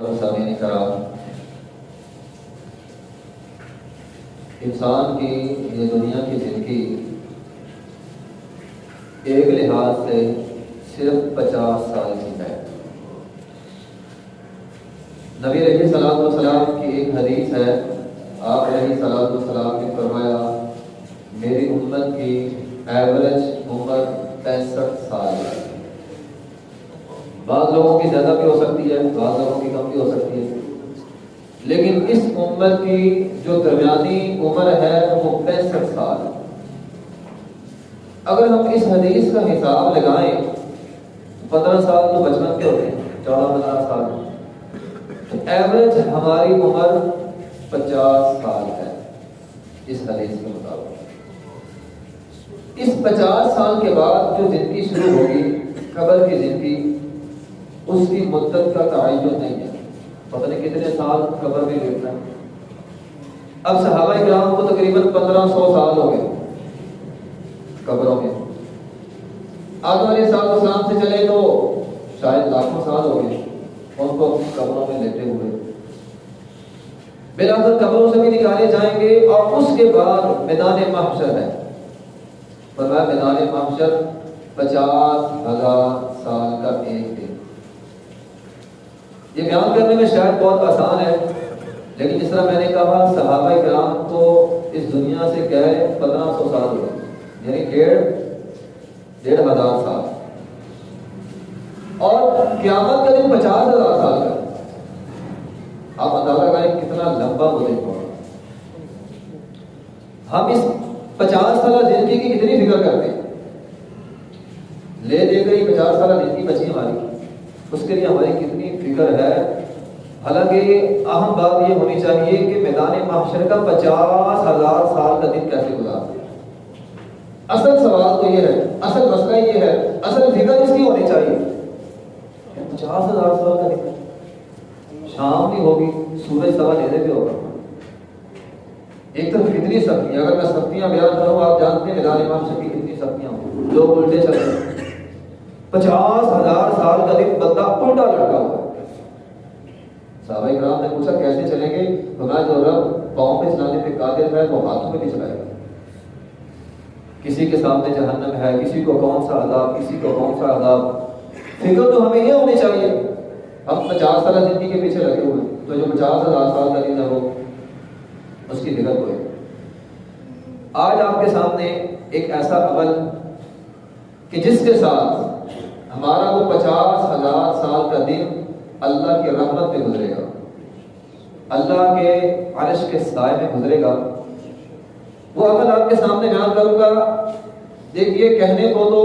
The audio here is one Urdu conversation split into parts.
سامعین کرام، انسان کی یہ دنیا کی زندگی ایک لحاظ سے صرف 50 سال کی ہے۔ نبی علیہ الصلوۃ والسلام کی ایک حدیث ہے، آپ علیہ الصلوۃ والسلام نے فرمایا میری امت کی ایوریج عمر 65 سال ہے۔ بعض لوگوں کی زیادہ بھی ہو سکتی ہے، بعض لوگوں کی کم بھی ہو سکتی ہے، لیکن اس امت کی جو درمیانی عمر ہے وہ 65 سال ہے۔ اگر ہم اس حدیث کا حساب لگائیں، 15 سال تو بچپن کے ہوتے ہیں، 14-15 سال، تو ایوریج ہماری عمر 50 سال ہے اس حدیث کے مطابق۔ اس 50 سال کے بعد جو زندگی شروع ہوگی، قبر کی زندگی، اس کی مدت کا تعین نہیں ہے، پتہ نہیں کتنے سال قبر میں لیٹنا ہے۔ اب صحابہ کرام کو تقریباً 1500 سال ہو گئے قبروں میں، آدم علیہ السلام سے چلے تو شاید لاکھوں سال ہو گئے ان کو قبروں میں لیٹے ہوئے۔ بالآخر قبروں سے بھی نکالے جائیں گے اور اس کے بعد میدان محشر ہے۔ فرمایا میدان محشر 50,000 سال کا ایک دن۔ یہ بیان کرنے میں شاید بہت آسان ہے، لیکن جس طرح میں نے کہا صحابہ کرام کو اس دنیا سے گئے 1500 سال ہوئے، یعنی 1,500 سال، اور قیامت کا دن 50,000 سال کا۔ آپ اندازہ کریں کتنا لمبا وہ دن ہوگا۔ ہم اس 50 سالہ زندگی کی کتنی فکر کرتے ہیں، لے دے کر 50 سالہ زندگی بچی ہماری، اس کے لیے ہماری کتنی فکر ہے۔ حالانکہ اہم بات یہ ہونی چاہیے کہ میدان محشر کا 50,000 سال کا دن کیسے گزارتے ہیں۔ اصل سوال تو یہ ہے، اصل مسئلہ یہ ہے، اصل فکر اس کی ہونی چاہیے 50,000 سال کا دن، شام بھی ہوگی، سورج سوا لینے بھی ہوگا۔ ایک تو کتنی سختی، اگر میں سختیاں بیان کروں، آپ جانتے ہیں میدان محشر کی کتنی سختیاں ہوں، لوگ الٹے چل رہے ہیں۔ 50,000 سال کا دن بندہ الٹا لٹکا ہوا ہے۔ صحابہ کرام نے پوچھا کیسے چلیں گے؟ فرمایا جو رب پاؤں پہ چلانے پہ قادر ہے وہ ہاتھوں پہ بھی چلائے گا۔ کسی کے سامنے جہنم ہے، کسی کو کون سا عذاب، کسی کو کون سا عذاب۔ فکر تو ہمیں یہ ہونی چاہیے۔ ہم 50 سالہ زندگی کے پیچھے لگے ہوئے، تو جو 50,000 سال کا دن ہے وہ اس کی فکر ہوئے۔ آج آپ کے سامنے ایک ایسا عمل کہ جس کے ساتھ ہمارا وہ 50,000 سال کا دن اللہ کی رحمت میں گزرے گا، اللہ کے عرش کے سائے میں گزرے گا، وہ عمل آپ کے سامنے بیان کروں گا۔ دیکھیے کہنے کو تو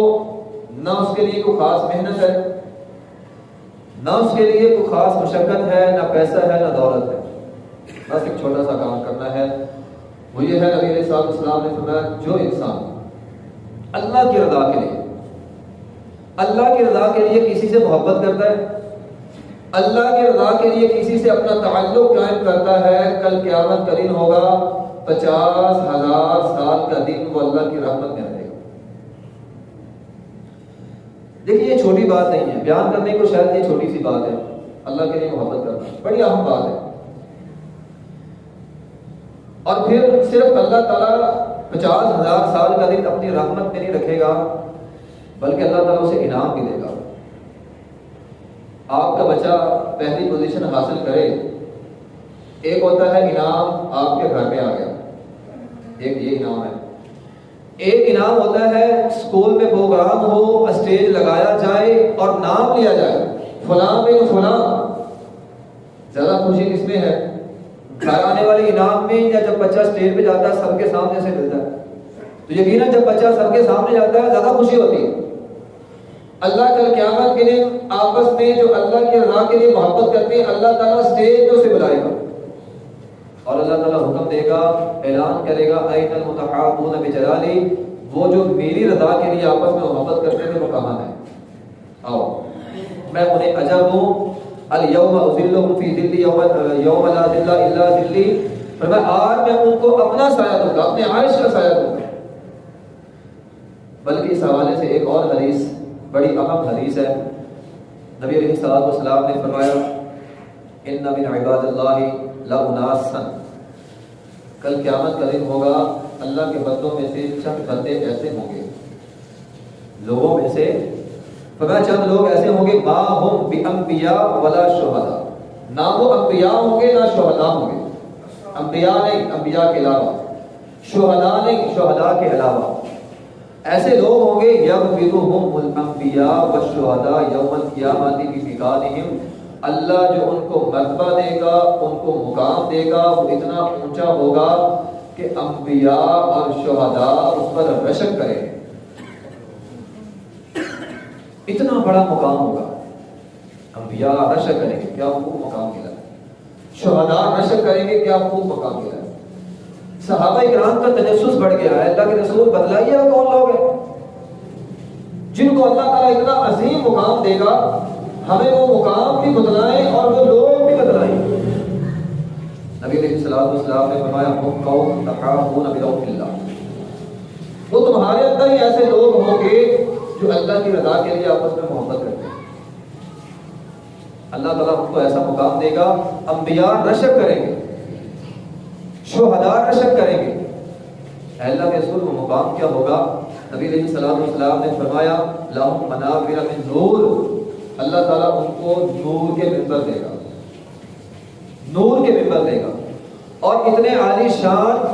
نہ اس کے لیے کوئی خاص محنت ہے، نہ اس کے لیے کوئی خاص مشقت ہے، نہ پیسہ ہے، نہ دولت ہے، بس ایک چھوٹا سا کام کرنا ہے۔ وہ یہ ہے، نبی علیہ السلام نے فرمایا جو انسان اللہ کی رضا کے لیے، اللہ کی رضا کے لیے کسی سے محبت کرتا ہے، اللہ کی رضا کے لیے کسی سے اپنا تعلق قائم کرتا ہے، کل قیامت کا دن ہوگا، 50,000 سال کا دن وہ اللہ کی رحمت میں رہے گا۔ دیکھیے یہ چھوٹی بات نہیں ہے، بیان کرنے کو شاید یہ چھوٹی سی بات ہے، اللہ کے لیے محبت کرنا بڑی اہم بات ہے۔ اور پھر صرف اللہ تعالیٰ 50,000 سال کا دن اپنی رحمت میں نہیں رکھے گا، بلکہ اللہ تعالیٰ اسے انعام بھی دے گا۔ آپ کا بچہ پہلی پوزیشن حاصل کرے، ایک ہوتا ہے انعام آپ کے گھر میں آ گیا، ایک یہ انعام ہے۔ ایک انعام ہوتا ہے اسکول میں پروگرام ہو، اسٹیج لگایا جائے اور نام لیا جائے، فلاں بن فلاں۔ زیادہ خوشی کس میں ہے؟ گھر آنے والے انعام میں، یا جب بچہ اسٹیج پہ جاتا ہے سب کے سامنے سے ملتا ہے؟ تو یقیناً جب بچہ سب کے سامنے جاتا ہے زیادہ خوشی ہوتی ہے۔ اللہ کل قیامت کے دن آپس میں جو اللہ کی رضا کے لیے محبت کرتے ہیں، اللہ تعالیٰ اسٹیج پہ اسے بلائے گا اور اللہ تعالیٰ حکم دے گا، اعلان کرے گا این المتحابون بجلالی، وہ جو میری رضا کے لیے آپس میں محبت کرتے تھے وہ کہاں ہیں؟ آؤ میں انہیں عجب ہوں، الیوم اذلہم فی ظلی یوم لا ظل الا ظلی، فرمایا آج میں ان کو اپنا سایہ دوں گا، اپنے عرش کا سایہ دوں گا۔ بلکہ اس حوالے سے ایک اور حدیث بڑی اہم حدیث ہے، نبی علیہ الصلوۃ والسلام نے فرمایا ان من عباد اللہ لاناسا، کل قیامت کا دن ہوگا، اللہ کے بندوں میں سے چند بندے ایسے ہوں گے، لوگوں میں سے فرمایا چند لوگ ایسے ہوں گے، ما ہم بانبیاء ولا شہداء، نہ وہ انبیاء ہوں گے نہ شہداء ہوں گے، انبیاء نہیں انبیاء کے علاوہ، شہداء نہیں شہداء کے علاوہ، ایسے لوگ ہوں گے یغفرهم الانبیاء والشہداء یوم القیامت بفقادہم، اللہ جو ان کو مرتبہ دے گا، ان کو مقام دے گا، وہ اتنا اونچا ہوگا کہ انبیاء اور شہداء اس پر رشک کریں، اتنا بڑا مقام ہوگا، انبیاء رشک کریں گے کیا خوب مقام ملا، شہداء رشک کریں گے کیا خوب مقام ملا۔ صحابہ کرام کا تجسس بڑھ گیا ہے، اللہ کے رسول بتلائیے وہ کون لوگ ہیں جن کو اللہ تعالیٰ اتنا عظیم مقام دے گا، ہمیں وہ مقام بھی بتلائیں اور وہ لوگ بھی بتلائیں۔ نبی علیہ الصلوۃ والسلام نے فرمایا ہم قوم تخافون بروح اللہ، وہ تمہارے اندر ہی ایسے لوگ ہوں گے جو اللہ کی رضا کے لیے آپس میں محبت کرتے ہیں، اللہ تعالیٰ ان کو ایسا مقام دے گا، انبیاء رشک کریں گے، شہداء رشک کریں گے۔ اللہ کے رسول کو مقام کیا ہوگا؟ نبی علیہ الصلوۃ والسلام نے فرمایا لہم منابر من نور، اللہ تعالیٰ ان کو نور کے منبر دے گا، نور کے منبر دے گا، اور اتنے عالی شان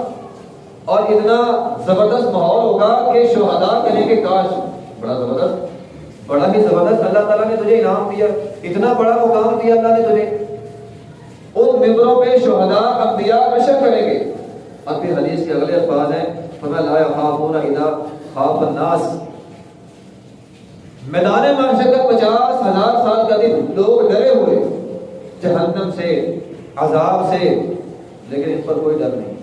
اور اتنا زبردست ماحول ہوگا کہ شہداء کہیں کہ کاش، بڑا زبردست، بڑا ہی زبردست اللہ تعالیٰ نے تجھے انعام دیا، اتنا بڑا مقام دیا اللہ نے تجھے۔ ان ممبروں پہ شہداء انبیاء رشک کریں گے، اور پھر حدیث کے اگلے الفاظ ہیں فرمایا لا یخافون اذا خاف الناس، میدان محشر کا 50,000 سال کا دن لوگ ڈرے ہوئے جہنم سے، عذاب سے، لیکن ان پر کوئی ڈر نہیں۔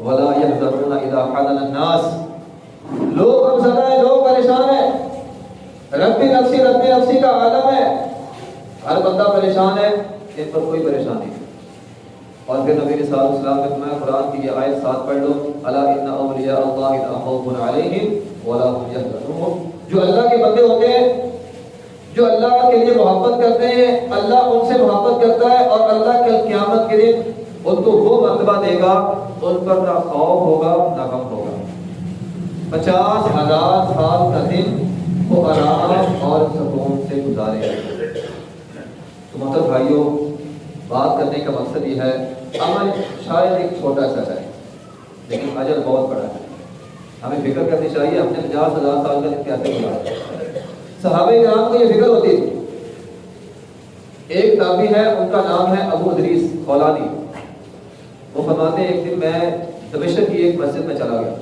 ولا يحزنون اذا حزن الناس، لوگ غمزدہ ہیں، لوگ پریشان ہیں، ربی نفسی کا عالم ہے، ہر بندہ پریشان ہے، ان پر کوئی پریشانی نہیں۔ اور پھر نبی صلی اللہ علیہ وسلم نے فرمایا قرآن کی یہ آیت ساتھ پڑھ لو، الا ان اولیاء اللہ لا خوف علیہم ولا هم يحزنون، جو اللہ کے بندے ہوتے ہیں، جو اللہ کے لیے محبت کرتے ہیں، اللہ ان سے محبت کرتا ہے، اور اللہ کل قیامت کے دن ان کو وہ مرتبہ دے گا، ان پر نہ خوف ہوگا نہ غم ہوگا۔ 50,000 سال کا دن وہ آرام اور سکون سے گزارے گا۔ تو محترم بھائیوں، بات کرنے کا مقصد یہ ہے، عمل شاید ایک چھوٹا سا ہے لیکن اجر بہت بڑا ہے، ہمیں فکر کرنی چاہیے ہم نے 50,000 سال کا دن کیسے گزارا۔ صحابہ کرام کو یہ فکر ہوتی تھی۔ ایک تابعی ہے، ان کا نام ہے ابو ادریس خولانی، وہ فرماتے ہیں ایک دن میں دمشق کی ایک مسجد میں چلا گیا،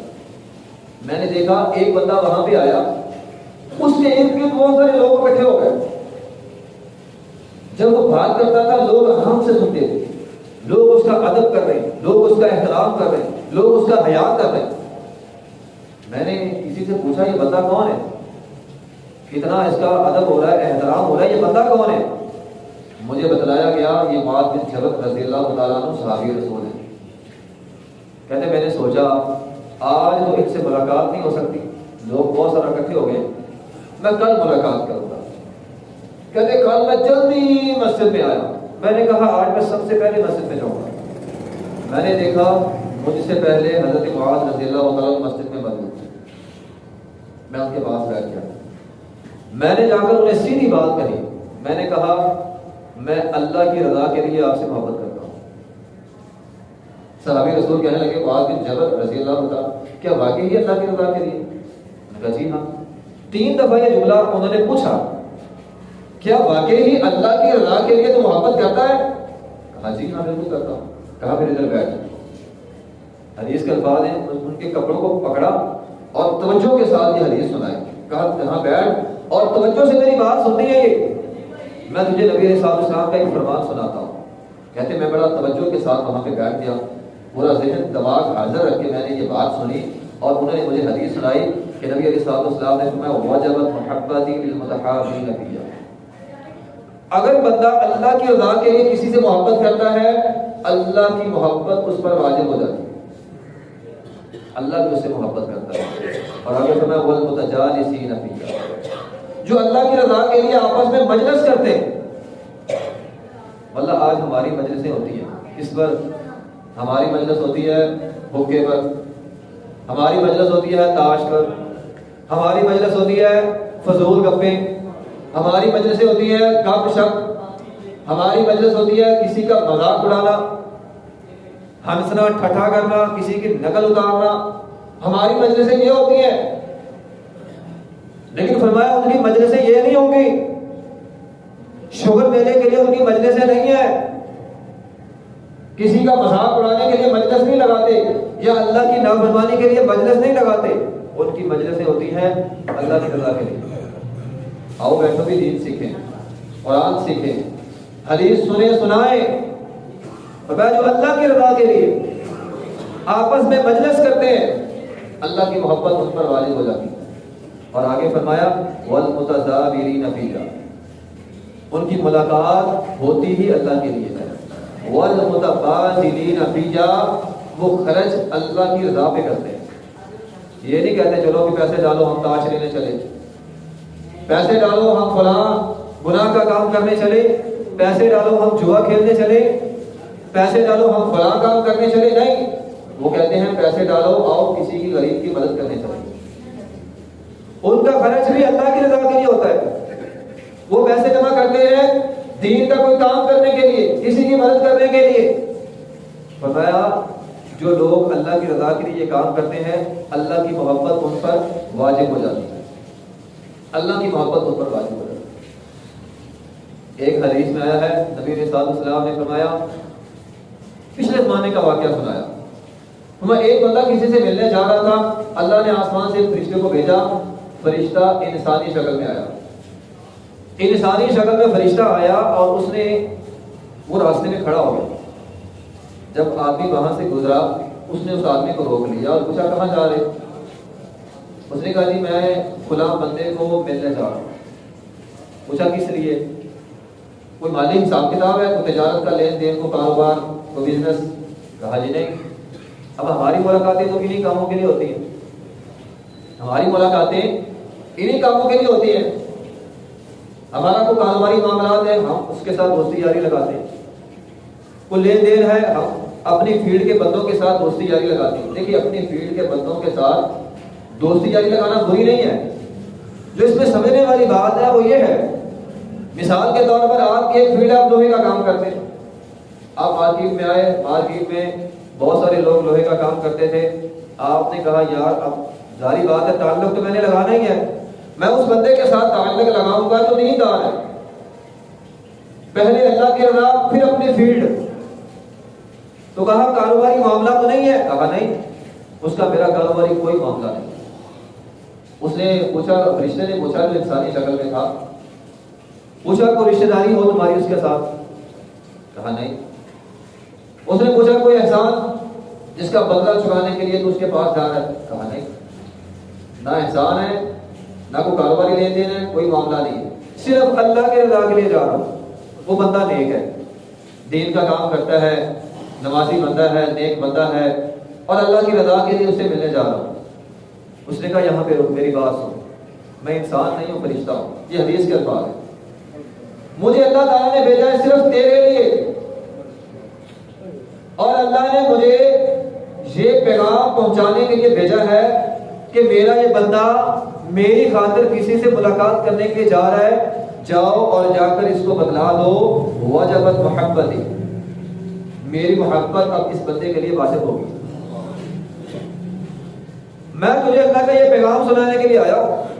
میں نے دیکھا ایک بندہ وہاں پہ آیا، اس کے ارد گرد بہت سارے لوگ اکٹھے ہو گئے، جب وہ بات کرتا تھا لوگ آرام سے سنتے تھے، لوگ اس کا ادب کر رہے ہیں، لوگ اس کا احترام کر رہے ہیں، لوگ اس کا حیا کر رہے ہیں۔ میں نے کسی سے پوچھا یہ بندہ کون ہے، کتنا اس کا ادب ہو رہا ہے، احترام ہو رہا ہے، یہ بندہ کون ہے؟ مجھے بتلایا گیا یہ معاذ بن جبل رضی اللہ تعالیٰ عنہ صحابی رسول ہے۔ کہتے میں نے سوچا آج تو ان سے ملاقات نہیں ہو سکتی، لوگ بہت سارے اکٹھے ہو گئے، میں کل ملاقات کروں گا۔ کہتے کل میں جلدی مسجد میں آیا، میں نے کہا آج میں سب سے پہلے مسجد میں جاؤں گا۔ میں نے دیکھا مجھ سے پہلے حضرت معاذ رضی اللہ تعالیٰ مسجد میں موجود تھے، میں ان کے پاس بیٹھ گیا، میں نے جا کر انہیں سیدھی بات کہی، میں نے کہا میں اللہ کی رضا کے لیے آپ سے محبت کرتا ہوں۔ صحابی رسول کہنے لگے معاذ بن جبل رضی اللہ تعالیٰ کیا واقعی ہی اللہ کی رضا کے لیے؟ میں کہا جی ہاں۔ 3 دفعہ یہ جملہ انہوں نے پوچھا کیا واقعی ہی اللہ کی رضا کے لیے تو محبت کرتا ہے؟ کہا جی ہاں بالکل کرتا ہوں۔ کہا پھر ادھر بیٹھ۔ حدیث کے الفاظ ہیں، ان کے کپڑوں کو پکڑا اور توجہ کے ساتھ یہ حدیث سنائی، کہا یہاں بیٹھ اور توجہ سے میری بات سننی ہے، یہ میں تجھے نبی علیہ السلام کا ایک فرمان سناتا ہوں۔ کہتے میں بڑا توجہ کے ساتھ وہاں پہ بیٹھ گیا، پورا ذہن دماغ حاضر رکھ کے میں نے یہ بات سنی، اور انہوں نے مجھے حدیث سنائی کہ نبی علیہ السلام نے فرمایا وجبت محبتی للمتحابین فی، اگر بندہ اللہ کی رضا کے لیے کسی سے محبت کرتا ہے، اللہ کی محبت اس پر واجب ہو جاتی ہے، اللہ بھی اس سے محبت کرتا ہے۔ اور آگے فرمایا والمتجالسین فیہ، جو اللہ کی رضا کے لیے آپس میں مجلس کرتے ہیں، واللہ آج ہماری مجلسیں ہوتی ہیں اس پر، ہماری مجلس ہوتی ہے حقے پر، ہماری مجلس ہوتی ہے تاش پر، ہماری مجلس ہوتی ہے فضول گپیں، ہماری مجلسیں ہوتی ہیں گپ شپ، ہماری مجلس ہوتی ہے کسی کا مذاق اڑانا، ہنسنا ٹھٹھا کرنا، کسی کی نقل اتارنا، ہماری مجلسیں یہ ہوتی ہیں. لیکن فرمایا ان کی مجلسیں یہ نہیں ہوں گی، شغل میلے کے لیے ان کی مجلسیں نہیں ہیں، کسی کا مذاق اڑانے کے لیے مجلس نہیں لگاتے، یا اللہ کی نافرمانی کے لیے مجلس نہیں لگاتے. ان کی مجلسیں ہوتی ہیں اللہ کی رضا کے لیے. آؤ بیٹھو بھی دین سیکھیں، قرآن سیکھیں، حدیث سنیں سنائیں. فرمایا جو اللہ کی رضا کے لیے آپس میں مجلس کرتے ہیں اللہ کی محبت ان پر واجب ہو جاتی ہے. اور آگے فرمایا وَالْمُتَدَابِرِينَ فِيهَا، ان کی ملاقات ہوتی ہی اللہ کے لیے ہے. وَالْمُتَبَادِلِينَ فِيهَا، وہ خرچ اللہ کی رضا پہ کرتے ہیں. یہ نہیں کہتے چلو کہ پیسے ڈالو ہم تاش لینے چلے، پیسے ڈالو ہم فلاں گناہ کا کام کرنے چلے، پیسے ڈالو ہم جوا کھیلنے چلے، پیسے ڈالو ہم فلاں کام کرنے چلے. نہیں، وہ کہتے ہیں پیسے ڈالو آؤ کسی کی غریب کی مدد کرنے چلے. ان کا خرچ بھی اللہ کی رضا کے لیے ہوتا ہے. وہ پیسے جمع کرتے ہیں دین کا کوئی کام کرنے کے لیے، کسی کی مدد کرنے کے لیے. فرمایا جو لوگ اللہ کی رضا کے لیے یہ کام کرتے ہیں اللہ کی محبت ان پر واجب ہو جاتی ہے، اللہ کی محبت ان پر واجب ہو جاتی ہے. ایک حدیث میں آیا ہے نبی صلی اللہ علیہ وسلم نے فرمایا، پچھلے زمانے کا واقعہ سنایا. ایک بندہ کسی سے ملنے جا رہا تھا، اللہ نے آسمان سے ایک فرشتے کو بھیجا. فرشتہ انسانی شکل میں آیا، انسانی شکل میں فرشتہ آیا اور اس نے وہ راستے میں کھڑا ہو گیا. جب آدمی وہاں سے گزرا اس نے اس آدمی کو روک لیا اور پوچھا کہاں جا رہے؟ اس نے کہا جی میں فلاں بندے کو ملنے جا رہا ہوں. پوچھا کس لیے؟ کوئی مالی حساب کتاب ہے، کوئی تجارت کا لین دین، کوئی کاروبار، کوئی بزنس؟ کہا جی نہیں. اب ہماری ملاقاتیں تو انہی کاموں کے لیے ہوتی ہیں، ہماری ملاقاتیں انہی کاموں کے لیے ہوتی ہیں. ہمارا کوئی کاروباری معاملات ہے ہم اس کے ساتھ دوستی یاری لگاتے ہیں، کوئی لین دین ہے ہم اپنی فیلڈ کے بندوں کے ساتھ دوستی یاری لگاتے ہیں. دیکھیے اپنی فیلڈ کے بندوں کے ساتھ دوستی یاری لگانا بری نہیں ہے. جو اس میں سمجھنے والی بات ہے وہ یہ ہے، مثال کے طور پر آپ کی ایک فیلڈ ہے، آپ لوہے کا کام کرتے ہیں، آپ مارکیٹ میں آئے، مارکیٹ میں بہت سارے لوگ لوہے کا کام کرتے تھے. آپ نے کہا یار اب ظاہری بات ہے تعلق تو میں نے لگانا ہی ہے، میں اس بندے کے ساتھ تعلق لگاؤں گا تو نہیں دار ہے. پہلے اللہ کی رضا پھر اپنی فیلڈ. تو کہا کاروباری معاملہ تو نہیں ہے؟ کہا نہیں، اس کا میرا کاروباری کوئی معاملہ نہیں. اس نے پوچھا، رشتے نے پوچھا جو انسانی شکل میں تھا، پوچھا کوئی رشتہ داری ہو تمہاری اس کے ساتھ؟ کہا نہیں. اس نے پوچھا کوئی احسان جس کا بدلہ چکانے کے لیے تو اس کے پاس جا رہا ہے؟ کہا نہیں. نہ احسان ہے نہ کوئی کاروباری لین دین ہے، کوئی معاملہ نہیں ہے، صرف اللہ کے رضا کے لیے جا رہا ہوں. وہ بندہ نیک ہے، دین کا کام کرتا ہے، نمازی بندہ ہے، نیک بندہ ہے، اور اللہ کی رضا کے لیے اسے ملنے جا رہا ہوں. اس نے کہا یہاں پہ رک، میری بات سن، میں انسان نہیں ہوں فرشتہ ہوں. یہ حدیث کے الفاظ ہے. مجھے اللہ تعالیٰ نے بھیجا ہے صرف تیرے لیے، اور اللہ نے مجھے یہ پیغام پہنچانے کے لیے بھیجا ہے کہ میرا یہ بندہ میری خاطر کسی سے ملاقات کرنے کے لیے جا رہا ہے، جاؤ اور جا کر اس کو بتلا دو وجبت محبتی، میری محبت اب اس بندے کے لیے واجب ہوگی. میں تجھے اللہ کا یہ پیغام سنانے کے لیے آیا ہوں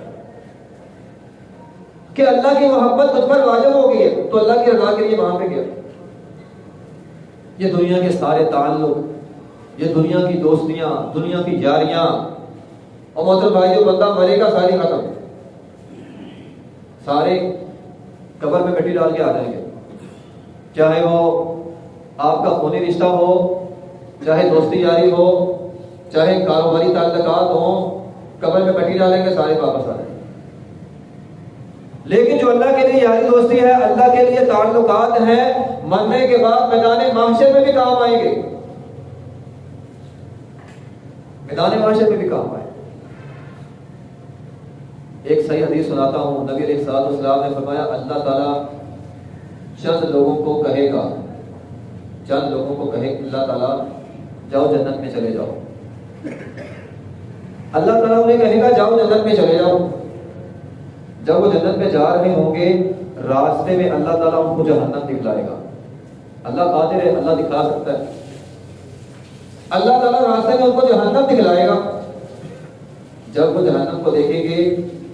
کہ اللہ کی محبت تجھ پر واجب ہو گئی ہے. تو اللہ کی رضا کے لیے وہاں پہ گیا. یہ دنیا کے سارے تعلق، یہ دنیا کی دوستیاں، دنیا کی یاریاں، اور محترم بھائی جو بندہ مرے گا ساری ختم، سارے قبر میں مٹی ڈال کے آ جائیں گے. چاہے وہ آپ کا خونی رشتہ ہو، چاہے دوستی یاری ہو، چاہے کاروباری تعلقات ہوں، قبر میں مٹی ڈالیں گے سارے واپس آ جائیں گے. لیکن جو اللہ کے لیے یاری دوستی ہے، اللہ کے لیے تعلقات ہیں، مرنے کے بعد میدان محشر میں بھی کام آئیں گے، میدان محشر میں بھی کام آئیں گے. ایک صحیح حدیث سناتا ہوں. نبی علیہ الصلوۃ والسلام نے فرمایا اللہ تعالیٰ چند لوگوں کو کہے گا، چند لوگوں کو کہے اللہ تعالیٰ جاؤ جنت میں چلے جاؤ، اللہ تعالیٰ انہیں کہے گا جاؤ جنت میں چلے جاؤ۔ جب وہ جنت میں جا رہے ہوں گے راستے میں اللہ تعالیٰ ان کو جہنم دکھلائے گا۔ اللہ قادر ہے، اللہ دکھا سکتا ہے۔ اللہ تعالیٰ راستے میں ان کو جہنم دکھلائے گا۔ جب وہ جہنم کو دیکھیں گے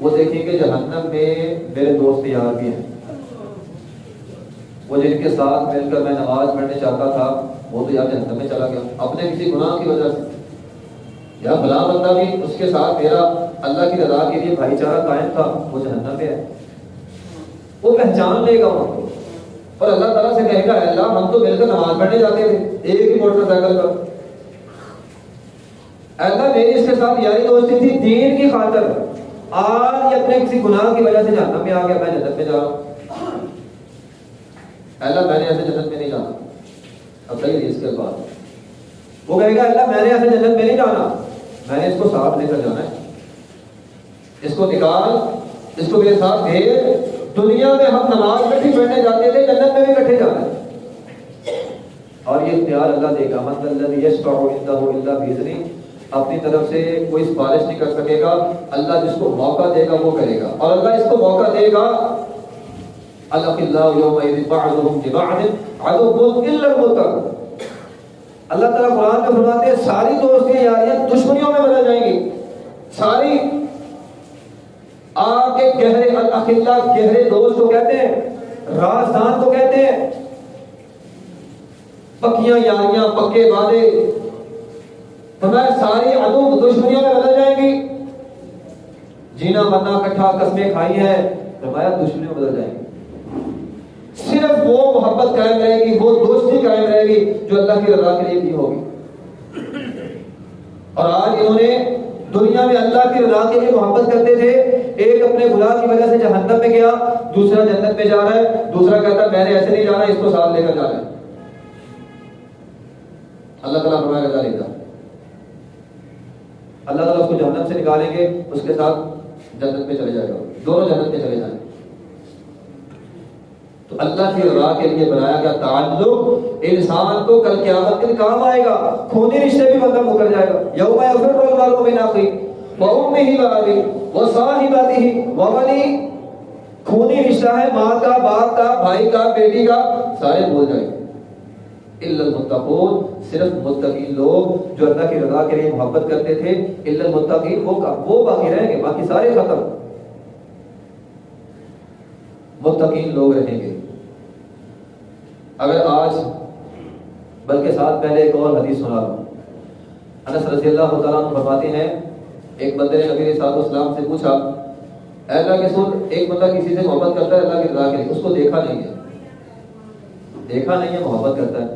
وہ دیکھیں گے جہنم میں میرے دوست یار بھی ہیں، وہ جن کے ساتھ مل کر میں نماز پڑھنے چاہتا تھا وہ تو یار جہنم میں چلا گیا اپنے کسی گناہ کی وجہ سے، یا فلاں بندہ بھی اس کے ساتھ میرا اللہ کی رضا کے لیے بھائی چارہ قائم تھا وہ جہنم میں ہے۔ وہ پہچان لے گا ان کو اور اللہ تعالیٰ سے کہے گا اے اللہ ہم تو مل کر نماز پڑھنے جاتے تھے ایک ہی موٹر سائیکل پر، اے اللہ میری اس کے ساتھ یاری دوستی تھی دین کی خاطر، آج یہ اپنے کسی گناہ کی وجہ سے جہنم میں آ گیا، میں جنت میں جا رہا ہوں۔ اے اللہ میں نے ایسے جنت میں نہیں جانا، اب صحیح ہے اس کے بعد وہ کہے گا اللہ میں نے ایسے جنت میں نہیں جانا، میں نے اس کو ساتھ لے کر جانا ہے، اس کو نکال، اس کو میرے ساتھ بھیج۔ دنیا میں ہم نماز میں بھی پڑھنے جاتے تھے جنت میں بھی کٹھے جانا ہے، اور یہ اختیار اللہ دے گا۔ من الذی یشفع عنده الا باذنہ، اپنی طرف سے کوئی سفارش نہیں کر سکے گا، اللہ جس کو موقع دے گا وہ کرے گا، اور اللہ اس کو موقع دے گا۔ الاخلاء یومئذ بعضهم لبعض عدو الا المتقون، اللہ تعالیٰ قرآن میں فرماتے ہیں ساری دوستیاں یاریاں دشمنیوں میں بدل جائیں گی، ساری آگ کے گہرے الاخلاء گہرے دوست کو کہتے ہیں، رازدان کو کہتے ہیں، پکیاں یاریاں پکے وعدے، فرمایا ساری عدو دشمنیوں میں بدل جائیں گی، جینا مرنا کٹھا قسمیں کھائی ہیں، فرمایا دشمنیوں میں بدل جائیں گی، صرف وہ محبت قائم رہے گی، وہ دوستی قائم رہے گی جو اللہ کی رضا کے لیے کی ہوگی۔ اور آج انہوں نے دنیا میں اللہ کی رضا کے لیے محبت کرتے تھے، ایک اپنے گناہ کی وجہ سے جہنم میں گیا، دوسرا جنت میں جا رہا ہے، دوسرا کہتا ہے میں نے ایسے نہیں جانا اس کو ساتھ لے کر جانا ہے۔ اللہ تعالیٰ فرمائے گا ذالک، اللہ تعالیٰ اس کو جہنم سے نکالیں گے، اس کے ساتھ جنت میں چلے جائے گا، دونوں جنت میں چلے جائیں گے۔ تو اللہ کی رضا کے لیے بنایا گیا تعلق انسان کو کل قیامت کے کام آئے گا، خونی رشتے بھی بندہ مکر جائے گا۔ یوم یفر المرء من اخیہ وامہ وابیہ وصاحبتہ وبنیہ، خونی رشتہ ہے ماں کا، باپ کا، بھائی کا، بیٹی کا، سارے بول جائیں گے۔ الا المتقون، صرف متقین لوگ جو اللہ کی رضا کے لیے محبت کرتے تھے، الا المتقین وہ باقی رہیں گے، باقی سارے ختم، متقین لوگ رہیں گے۔ اگر آج بلکہ ساتھ پہلے ایک اور حدیث سنا لوں، انس رضی اللہ تعالیٰ عنہ فرماتے ہیں ایک بندے نے نبی صلی اللہ علیہ وسلم سے پوچھا اے اللہ کے رسول ایک بندہ کسی سے محبت کرتا ہے اللہ کی رضا کے لیے، اس کو دیکھا نہیں ہے، دیکھا نہیں ہے محبت کرتا ہے،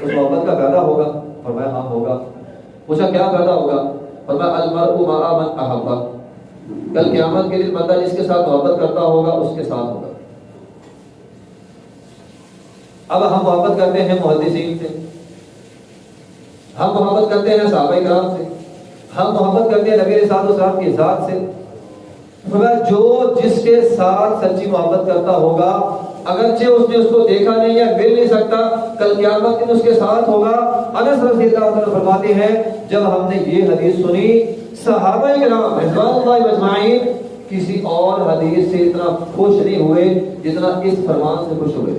اس محبت کا فائدہ ہوگا؟ فرمایا ہاں ہوگا۔ پوچھا کیا فائدہ ہوگا؟ فرمایا المرء مع من احب، کل قیامت کے دن بندہ جس کے ساتھ محبت کرتا ہوگا اس کے ساتھ ہوگا۔ اب ہم محبت کرتے ہیں محدثین سے، ہم محبت کرتے ہیں صحابہ کرام سے، ہم محبت کرتے ہیں نبی صلی اللہ علیہ وسلم کی ذات سے۔ جو جس کے ساتھ سچی محبت کرتا ہوگا اگرچہ اس نے اس کو دیکھا نہیں ہے، مل نہیں سکتا، کل قیامت دن اس کے ساتھ ہوگا۔ انس رضی اللہ عنہ فرماتے ہیں جب ہم نے یہ حدیث سنی صحابہ کرام رضوان اللہ اجمعین کسی اور حدیث سے اتنا خوش نہیں ہوئے جتنا اس فرمان سے خوش ہوئے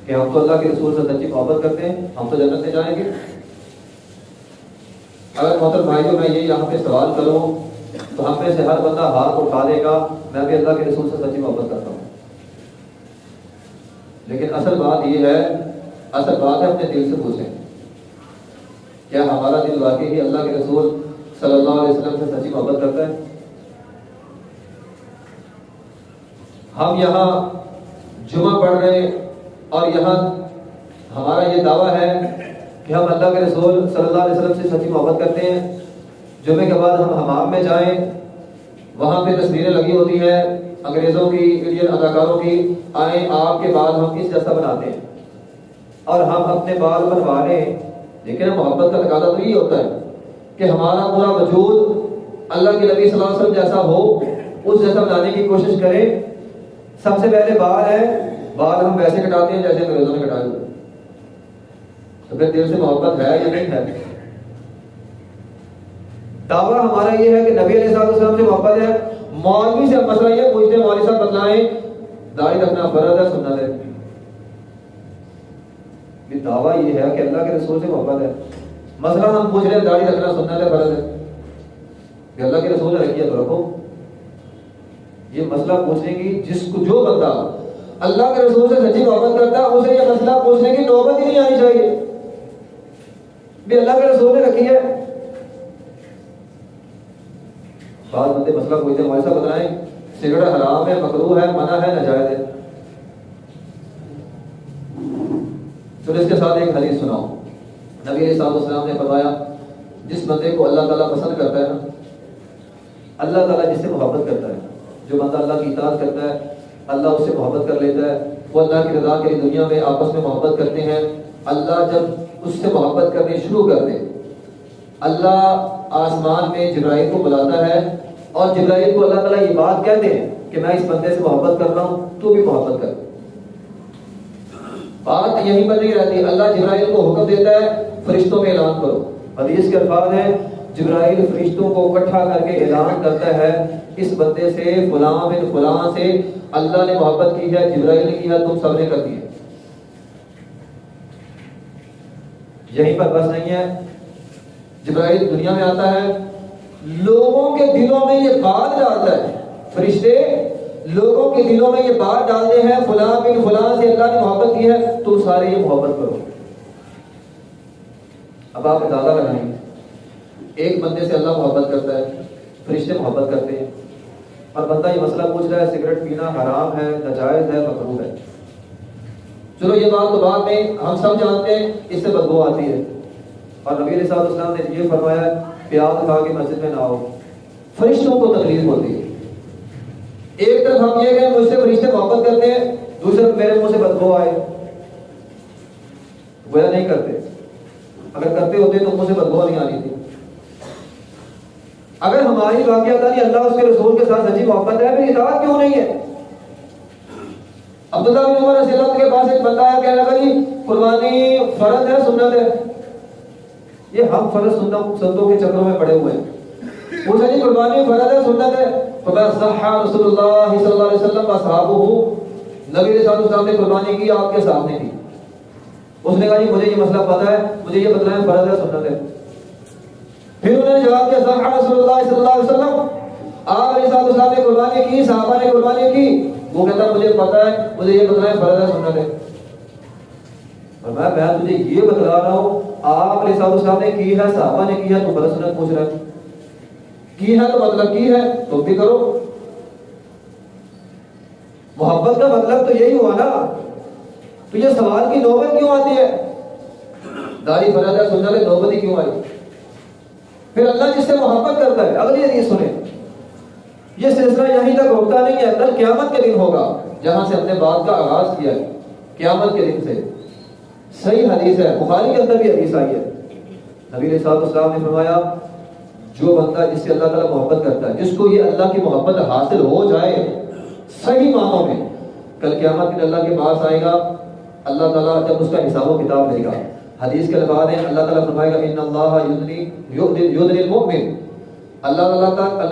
کہ ہم تو اللہ کے رسول سے سچی محبت کرتے ہیں، ہم تو جنت میں جائیں گے۔ اگر محترم بھائیوں میں یہ یہاں پہ سوال کروں تو ہم میں سے ہر بندہ ہاتھ اٹھا دے گا میں بھی اللہ کے رسول سے سچی محبت کرتا ہوں، لیکن اصل بات یہ ہے، اصل بات ہے اپنے دل سے پوچھیں کیا ہمارا دل واقعی ہی اللہ کے رسول صلی اللہ علیہ وسلم سے سچی محبت کرتا ہے؟ ہم یہاں جمعہ پڑھ رہے ہیں اور یہاں ہمارا یہ دعویٰ ہے کہ ہم اللہ کے رسول صلی اللہ علیہ وسلم سے سچی محبت کرتے ہیں، جمعے کے بعد ہم حمام میں جائیں، وہاں پہ تصویریں لگی ہوتی ہیں انگریزوں کی، انڈین اداکاروں کی، آئیں آپ کے بال ہم کس جیسا بناتے ہیں اور ہم اپنے بال بنوا لیں، لیکن محبت کا تقاضا تو یہ ہوتا ہے کہ ہمارا پورا وجود اللہ کے نبی صلی اللہ علیہ وسلم جیسا ہو، اس جیسا بنانے کی کوشش کریں۔ سب سے پہلے بال ہے، بال ہم ویسے کٹاتے ہیں جیسے انگریزوں نے کٹائے ہوئے، تو پھر دل سے محبت ہے یا نہیں ہے؟ دعویٰ ہمارا یہ ہے کہ نبی علیہ السلام سے محبت ہے، مولوی سے مسئلہ یہ پوچھتے ہیں مولوی صاحب بتلائیں داڑھی رکھنا فرض ہے سنت ہے؟ یہ دعویٰ یہ ہے کہ اللہ کے رسول سے محبت ہے، مسئلہ ہم پوچھ رہے ہیں داڑھی رکھنا سنت ہے فرض ہے، کہ اللہ کے رسول نے رکھی ہے تو رکھو۔ یہ مسئلہ پوچھنے کی جس کو جو بندہ اللہ کے رسول سے سچی محبت کرتا ہے اسے یہ مسئلہ پوچھنے کی نوبت ہی نہیں آنی چاہیے بھی اللہ کے رسول نے رکھی ہے۔ بعض بندے مسئلہ پوچھتے ہیں ایسا بتائیں سگریٹ حرام ہے، مکروہ ہے، منع ہے، ناجائز ہے؟ چلو اس کے ساتھ ایک حدیث سناؤ۔ نبی علیہ السلام نے فرمایا جس بندے کو اللہ تعالیٰ پسند کرتا ہے نا، اللہ تعالیٰ جس سے محبت کرتا ہے، جو بندہ اللہ کی اطاعت کرتا ہے اللہ اس سے محبت کر لیتا ہے، وہ اللہ کی رضا کے لیے دنیا میں آپس میں محبت کرتے ہیں، اللہ جب اس سے محبت کرنے شروع کر دے اللہ آسمان میں جبرائیل کو بلاتا ہے اور جبرائیل کو اللہ تعالیٰ یہ بات کہتے ہیں کہ میں اس بندے سے محبت کر رہا ہوں تو بھی محبت کر۔ بات یہیں پر نہیں رہتی، اللہ جبرائیل کو حکم دیتا ہے فرشتوں میں اعلان کرو، حدیث کے الفاظ ہیں جبرائیل فرشتوں کو اکٹھا کر کے اعلان کرتا ہے اس بندے سے فلاں بن فلاں سے اللہ نے محبت کی ہے، جبرائیل نے کی ہے، تم سب نے کر دی ہے۔ یہیں پر بس نہیں ہے، جبرائیل دنیا میں آتا ہے، لوگوں کے دلوں میں یہ بات ڈالتا ہے، فرشتے لوگوں کے دلوں میں یہ بات ڈالتے ہیں فلاں بن فلاں سے اللہ نے محبت کی ہے، تم سارے یہ محبت کرو۔ اب آپ اندازہ لگائیں ایک بندے سے اللہ محبت کرتا ہے، فرشتے محبت کرتے ہیں، اور بندہ یہ مسئلہ پوچھ رہا ہے سگریٹ پینا حرام ہے، ناجائز ہے، مکروہ ہے۔ چلو یہ بات تو بعد میں ہم سب جانتے ہیں اس سے بدبو آتی ہے، اور نبی علیہ السلام نے یہ فرمایا پیاز کھا کے مسجد میں نہ آؤ، فرشتوں کو تکلیف ہوتی ہے۔ ایک طرف ہم یہ کہ مجھ سے فرشتے محبت کرتے ہیں، دوسری طرف میرے منہ سے بدبو آئے، گویا نہیں کرتے، اگر کرتے ہوتے تو منہ سے بدبو نہیں آنی تھی۔ اگر ہماری واقعات اللہ اس کے رسول کے ساتھ سچی محبت ہے پھر اطاعت کیوں نہیں ہے؟ عبداللہ بن عمر رضی اللہ عنہ کے پاس ایک بندہ آیا کہنے لگا جی قربانی فرض ہے سنت ہے؟ یہ ہم فرض سنتوں کے چکروں میں پڑے ہوئے ہیں۔ پوچھا جی قربانی فرض ہے سنت ہے؟ فَصَحَّ رسول اللہ صلی اللہ علیہ وسلم وَأَصْحَابُهُ، نبی علیہ السلام نے قربانی کی، آپ کے سامنے کی۔ اس نے کہا جی مجھے یہ مسئلہ پتہ ہے، مجھے یہ بتلائیں فرض ہے سنت ہے؟ پھر انہوں نے جواب دیا صحیح رسول اللہ صلی اللہ علیہ وسلم، آپ علیہ السلام نے قربانی کی، صحابہ نے قربانی کی۔ وہ کہتا ہے مجھے پتہ ہے، مجھے یہ بتلائیں فرض ہے سنت ہے؟ اور میں تجھے یہ بتلا رہا ہوں آپ علیہ السلام نے کی ہے، صحابہ نے کی ہے، تو فرض سنت پوچھ رہا ہے؟ کی ہے تو مطلب کی ہے تو بھی کرو۔ محبت کا مطلب تو یہی ہوا نا، تو یہ سوال کی نوبت کیوں آتی ہے داڑھی فرض ہے سنت ہے نوبت ہی کیوں آئی؟ پھر اللہ جس سے محبت کرتا ہے، اگلی حدیث سنیں، یہ سلسلہ یہیں تک رکتا نہیں ہے، کل قیامت کے دن ہوگا جہاں سے ہم نے بات کا آغاز کیا ہے، قیامت کے دن سے۔ صحیح حدیث ہے، بخاری کے اندر بھی حدیث آئی ہے، نبی علیہ السلام نے فرمایا جو بندہ جس سے اللہ تعالیٰ محبت کرتا ہے، جس کو یہ اللہ کی محبت حاصل ہو جائے صحیح معنوں میں، کل قیامت کے اللہ کے پاس آئے گا، اللہ تعالیٰ جب اس کا حساب و کتاب لے گا، حدیث کے الفاظ ہیں اللہ تعالیٰ فرمائے گا ان اللہ یدنی المؤمن، اللہ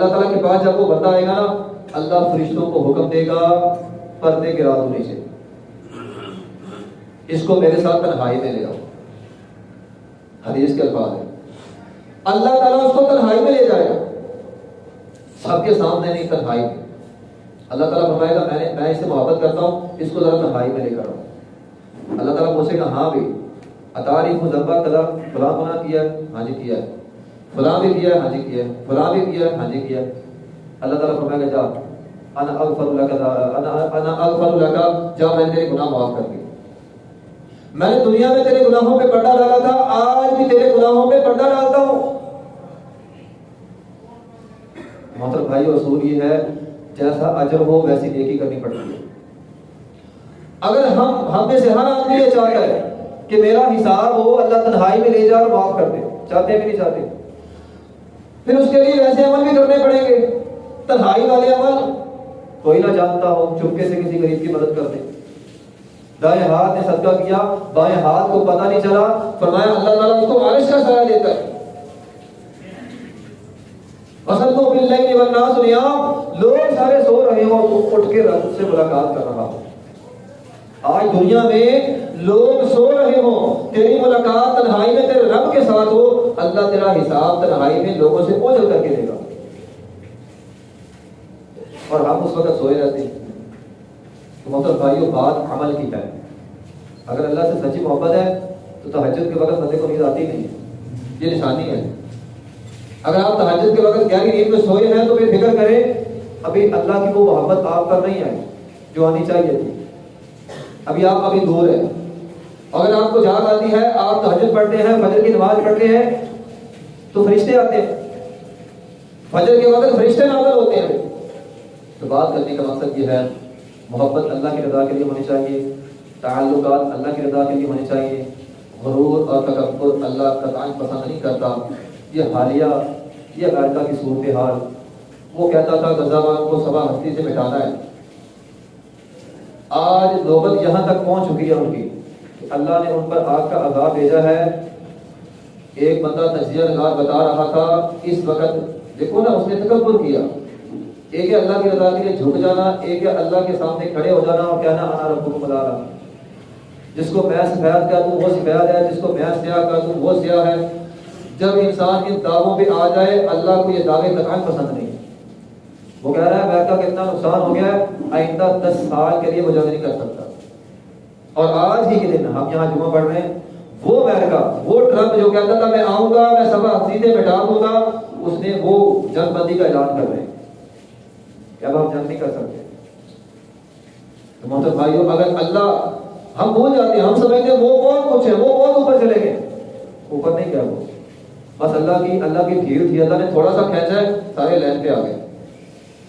تعالیٰ کے پاس جب وہ بندہ آئے گا نا، اللہ فرشتوں کو حکم دے گا پردے گرا دو نیچے، اس کو میرے ساتھ تنہائی میں لے جاؤ۔ حدیث کے الفاظ ہیں اللہ تعالیٰ اس کو تنہائی میں لے جائے گا، سب کے سامنے نہیں، تنہائی میں۔ اللہ تعالیٰ فرمائے گا میں اس سے محبت کرتا ہوں، اس کو ذرا تنہائی میں لے کر آؤ۔ اللہ تعالیٰ پوچھے گا ہاں بھی اتعریف ذنبا کذا، فلاں گناہ کیا ہے؟ ہاں جی کیا ہے۔ فلاں بھی کیا ہے؟ ہاں جی کیا ہے۔ فلاں بھی کیا ہے؟ ہاں جی کیا ہے۔ اللہ تعالیٰ فرمائے گا جا انا اغفر لک، جا میں نے تیرے گناہ معاف کر دیے، میں نے دنیا میں تیرے گناہوں پہ پردہ ڈالا تھا، آج بھی تیرے گناہوں پہ پردہ ڈالتا ہوں۔ محترم بھائی اصول یہ ہے جیسا اجر ہو ویسی نیکی کرنی پڑتی ہے۔ اگر ہم میں سے ہر آدمی یہ چاہتا ہے کہ میرا حساب ہو، اللہ تنہائی میں لے جا اور معاف کر دے، چاہتے بھی نہیں چاہتے، پھر اس کے لیے ویسے عمل بھی کرنے پڑیں گے، تنہائی والے عمل، کوئی نہ جانتا ہو چپکے سے کسی غریب کی مدد کر دے. دائیں ہاتھ نے صدقہ کیا, بائیں ہاتھ کو پتہ نہیں چلا, فرمایا اللہ تعالیٰ اس کو عرش کا سایہ دیتا ہے. وَصَلُّوا بِاللَّيْلِ وَالنَّاسُ نِيَامٌ, لوگ سارے سو رہے ہوں تو اٹھ کے رب سے ملاقات کر رہا ہو. آج دنیا میں لوگ سو رہے ہوں, تیری ملاقات تنہائی میں تیرے رب کے ساتھ ہو, اللہ تیرا حساب تنہائی میں لوگوں سے اوجھل کر کے دے گا. اور ہم اس وقت سوئے رہتے ہیں. تو محترم بھائیو, بات عمل کی ہے. اگر اللہ سے سچی محبت ہے تو تہجد کے وقت بندے کو نیند آتی نہیں, یہ نشانی ہے. اگر آپ تہجد کے وقت گہری نیند میں سوئے ہیں تو پھر فکر کریں ابھی اللہ کی وہ محبت آپ پر نہیں آئی جو آنی چاہیے تھی. ابھی دور ہے. اگر آپ کو جاگ آتی ہے, آپ تہجد پڑھتے ہیں, فجر کی نماز پڑھتے ہیں, تو فرشتے آتے ہیں. فجر کے وقت فرشتے نازل ہوتے ہیں. تو بات کرنے کا مقصد یہ ہے, محبت اللہ کی رضا کے لیے ہونی چاہیے, تعلقات اللہ کی رضا کے لیے ہونے چاہیے. غرور اور تکبر اللہ قطعاً پسند نہیں کرتا. یہ حالیہ, یہ امریکہ کی صورتحال, وہ کہتا تھا غزاوان کو صبا ہستی سے مٹانا ہے. آج نوبت یہاں تک پہنچ چکی ہے ان کی, اللہ نے ان پر آگ کا عذاب بھیجا ہے. ایک بندہ تجزیہ نگار بتا رہا تھا, اس وقت دیکھو نا, اس نے تکبر کیا. ایک ہے اللہ کی رضا کے لیے جھک جانا, ایک ہے اللہ کے سامنے کھڑے ہو جانا اور کہنا انا ربکم الاعلی. جس کو میں سفید کہہ دوں وہ سفید ہے, جس کو میں سیاہ کہہ دوں وہ سیاہ ہے. جب انسان ان دعووں پہ آ جائے, اللہ کو یہ دعوے قطعاً پسند نہیں. وہ کہہ رہا ہے امریکہ کا اتنا نقصان ہو گیا ہے, آئندہ 10 سال کے لیے وہ جنگ نہیں کر سکتا. اور آج ہی کے دن ہم یہاں جمعہ پڑھ رہے ہیں, وہ امریکہ, وہ ٹرمپ جو کہتا تھا میں آؤں گا, میں سب حسیدیں مٹا دوں گا, اس نے وہ جنگ بندی کا اعلان کر رہے ہیں کہ اب ہم جنگ نہیں کر سکتے. تو محترم بھائیو, اگر اللہ, ہم بھول جاتے ہیں, ہم سمجھتے ہیں وہ بہت کچھ ہے, وہ بہت اوپر چلے گئے. اوپر نہیں گیا وہ, بس اللہ کی بھیڑ تھی, اللہ نے تھوڑا سا کھینچا ہے, سارے لائن پہ آ گئے.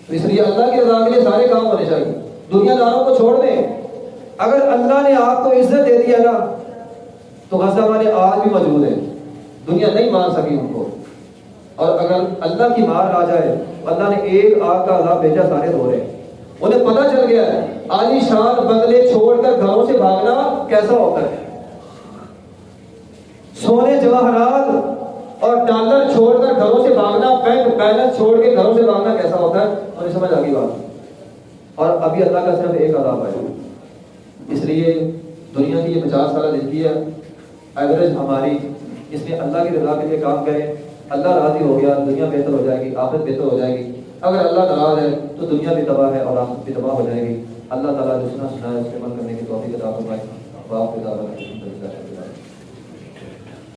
تو اس لیے اللہ کی رضا کے لیے سارے کام ہونے چاہیے. دنیا داروں کو چھوڑ دیں. اگر اللہ نے آپ کو عزت دے دیا نا, تو غزہ والے آج بھی موجود ہیں, دنیا نہیں مار سکی ان کو. اور اگر اللہ کی مار آ جائے, اللہ نے ایک آگ کا عذاب بھیجا, سارے رو رہے ہیں. انہیں پتہ چل گیا ہے عالی شان بنگلے چھوڑ کر گھروں سے بھاگنا کیسا ہوتا ہے. سونے جواہرات اور ڈالر چھوڑ کر گھروں سے بھاگنا, بینک بیلنس چھوڑ کے گھروں سے بھاگنا کیسا ہوتا ہے. انہیں سمجھ آ گئی بات. اور ابھی اللہ کا صرف ایک عذاب ہے. اس لیے دنیا کی یہ 50 سالہ زندگی ہے ایوریج ہماری, اس میں اللہ کی رضا کے لیے کام کریں. اللہ راضی ہو گیا, دنیا بہتر ہو جائے گی, آخرت بہتر ہو جائے گی. اگر اللہ ناراض ہے تو دنیا بھی تباہ ہے اور آخرت بھی تباہ ہو جائے گی. اللہ تعالیٰ جو سنا ہے اس کے عمل کرنے کی توفیق عطا فرمائے. باپ کے